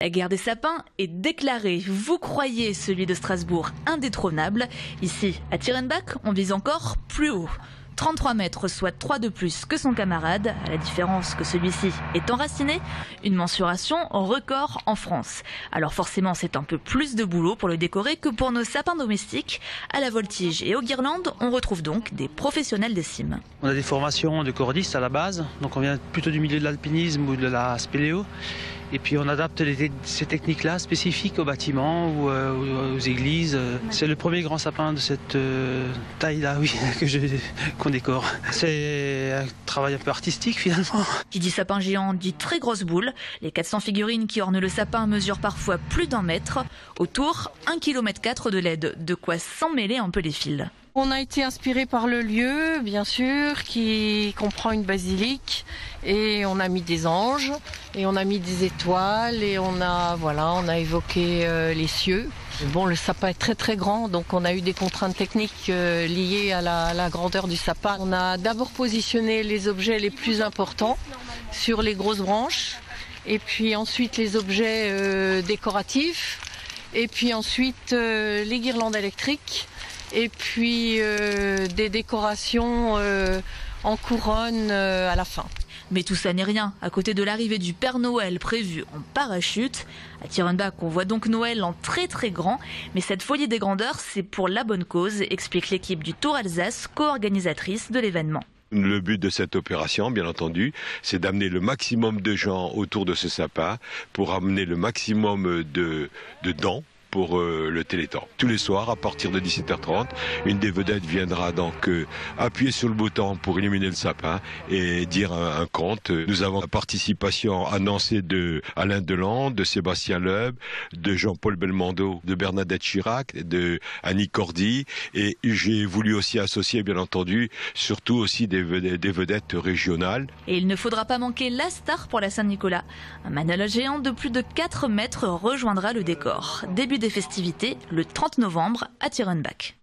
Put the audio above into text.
La guerre des sapins est déclarée. Vous croyez celui de Strasbourg indétrônable. Ici, à Tierenbach, on vise encore plus haut. 33 mètres, soit 3 de plus que son camarade, à la différence que celui-ci est enraciné, une mensuration record en France. Alors forcément, c'est un peu plus de boulot pour le décorer que pour nos sapins domestiques. À la voltige et aux guirlandes, on retrouve donc des professionnels des cimes. On a des formations de cordistes à la base, donc on vient plutôt du milieu de l'alpinisme ou de la spéléo. Et puis on adapte ces techniques-là spécifiques aux bâtiments ou aux églises. C'est le premier grand sapin de cette taille-là, oui, qu'on décore. C'est un travail un peu artistique finalement. Qui dit sapin géant dit très grosse boule. Les 400 figurines qui ornent le sapin mesurent parfois plus d'1 mètre. Autour, 1,4 km de LED, de quoi s'emmêler un peu les fils. On a été inspiré par le lieu, bien sûr, qui comprend une basilique, et on a mis des anges, et on a mis des étoiles, et on a évoqué les cieux. Bon, le sapin est très très grand, donc on a eu des contraintes techniques liées à la grandeur du sapin. On a d'abord positionné les objets les plus importants sur les grosses branches, et puis ensuite les objets décoratifs, et puis ensuite les guirlandes électriques. Et puis des décorations en couronne à la fin. Mais tout ça n'est rien, à côté de l'arrivée du Père Noël prévu en parachute. À Tierenbach, on voit donc Noël en très très grand, mais cette folie des grandeurs, c'est pour la bonne cause, explique l'équipe du Tour Alsace, co-organisatrice de l'événement. Le but de cette opération, bien entendu, c'est d'amener le maximum de gens autour de ce sapin pour amener le maximum de dons pour le Téléthon. Tous les soirs, à partir de 17h30, une des vedettes viendra donc appuyer sur le bouton pour illuminer le sapin et dire un conte. Nous avons la participation annoncée de Alain Delon, de Sébastien Loeb, de Jean-Paul Belmondo, de Bernadette Chirac, de Annie Cordy, et j'ai voulu aussi associer, bien entendu, surtout aussi des vedettes régionales. Et il ne faudra pas manquer la star pour la Saint-Nicolas. Un manège géant de plus de 4 mètres rejoindra le décor. Début des festivités le 30 novembre à Tierenbach.